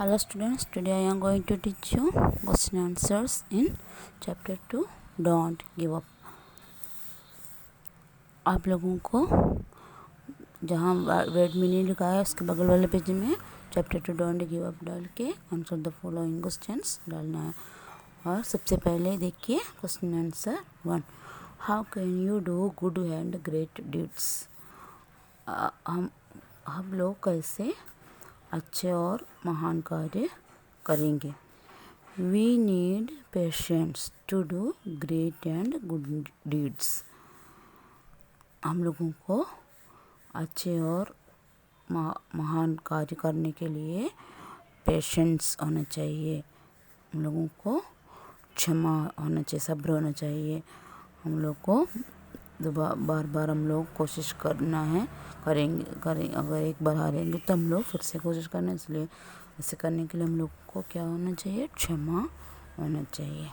Hello students, today I am going to teach you question answers in chapter 2 Don't Give Up। आप लोगों को जहाँ word meaning लिखा है उसके बगल वाले पेज में चैप्टर 2 डोंट गिव अप डाल के आंसर द फॉलोइंग क्वेश्चंस डालना है। और सबसे पहले देखिए question answer 1, how can you do good and great deeds. हम लोग कैसे अच्छे और महान कार्य करेंगे। We need patience to do great and good deeds. हम लोगों को अच्छे और महान कार्य करने के लिए पेशेंस होना चाहिए। हम लोगों को क्षमा होना चाहिए, सब्र होना चाहिए। हम लोग को बार बार हम लोग कोशिश करना है, करेंगे। अगर एक बार हारेंगे तो हम लोग फिर से कोशिश करना है। इसलिए ऐसे करने के लिए हम लोग को क्या होना चाहिए, क्षमा होना चाहिए।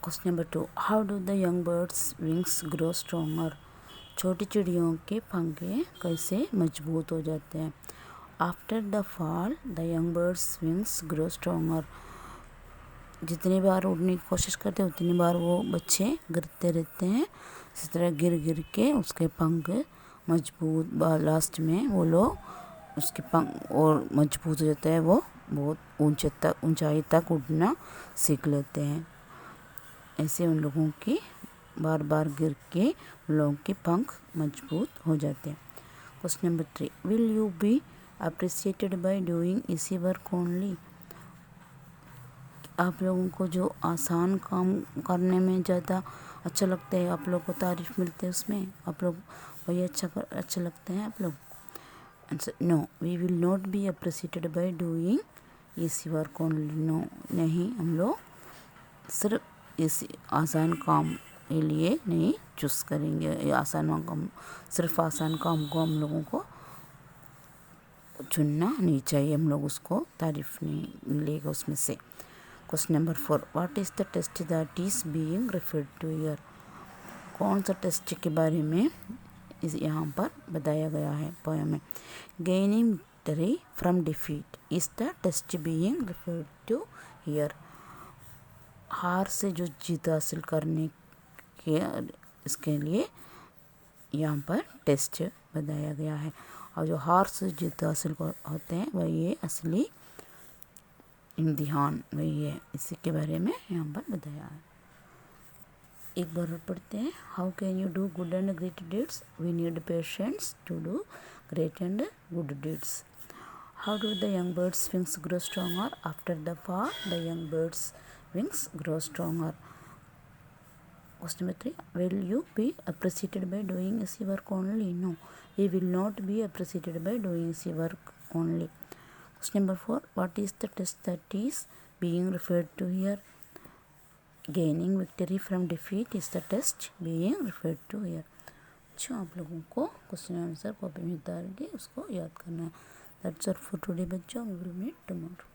Question number 2, how do the young birds wings grow stronger. छोटी चिड़ियों के पंखे कैसे मजबूत हो जाते हैं। After the fall the young birds wings grow stronger. जितनी बार उड़ने की कोशिश करते हैं उतनी बार वो बच्चे गिरते रहते हैं। इसी तरह गिर के उसके पंख मजबूत, लास्ट में वो लोग उसके पंख और मजबूत हो जाता है। वो बहुत ऊंचाई तक उड़ना सीख लेते हैं। ऐसे उन लोगों की बार बार गिर के उन लोगों के पंख मजबूत हो जाते हैं। Question number 3, will you be appreciated by doing easy work only. आप लोगों को जो आसान काम करने में ज़्यादा अच्छा लगता है, आप लोग को तारीफ़ मिलते है उसमें, आप लोग वही अच्छे लगते हैं आप लोग। Answer no, we will not be appreciated by doing easy work only. No, नहीं, हम लोग सिर्फ इसी आसान काम के लिए नहीं चूज़ करेंगे। सिर्फ आसान काम को हम लोगों को चुनना नहीं चाहिए। हम लोग उसको तारीफ़ नहीं मिलेगा उसमें से। Question number 4, what is the test that is being referred to here. कौन सा टेस्ट के बारे में यहाँ पर बताया गया है पोएम में। Gaining victory from defeat is the test being referred to here. हार से जो जीत हासिल करने के इसके लिए यहाँ पर टेस्ट बताया गया है। और जो हार से जीत हासिल होते हैं वही ये असली इम्तिहान वही है। इसी के बारे में यहाँ पर बताया है। एक बार और पढ़ते हैं। How can you do good and great deeds. We need patience to do great and good deeds. How do the young birds wings grow stronger. After the fall the young birds wings grow stronger. Question number 3, will you be appreciated by doing easy work only. No, we will not be appreciated by doing easy work only. Question number 4, what is the test that is being referred to here. Gaining victory from defeat is the test being referred to here. अच्छा, आप लोगों को question answer copy में उतार के उसको याद करना है। That's all for today बच्चों, we will meet tomorrow.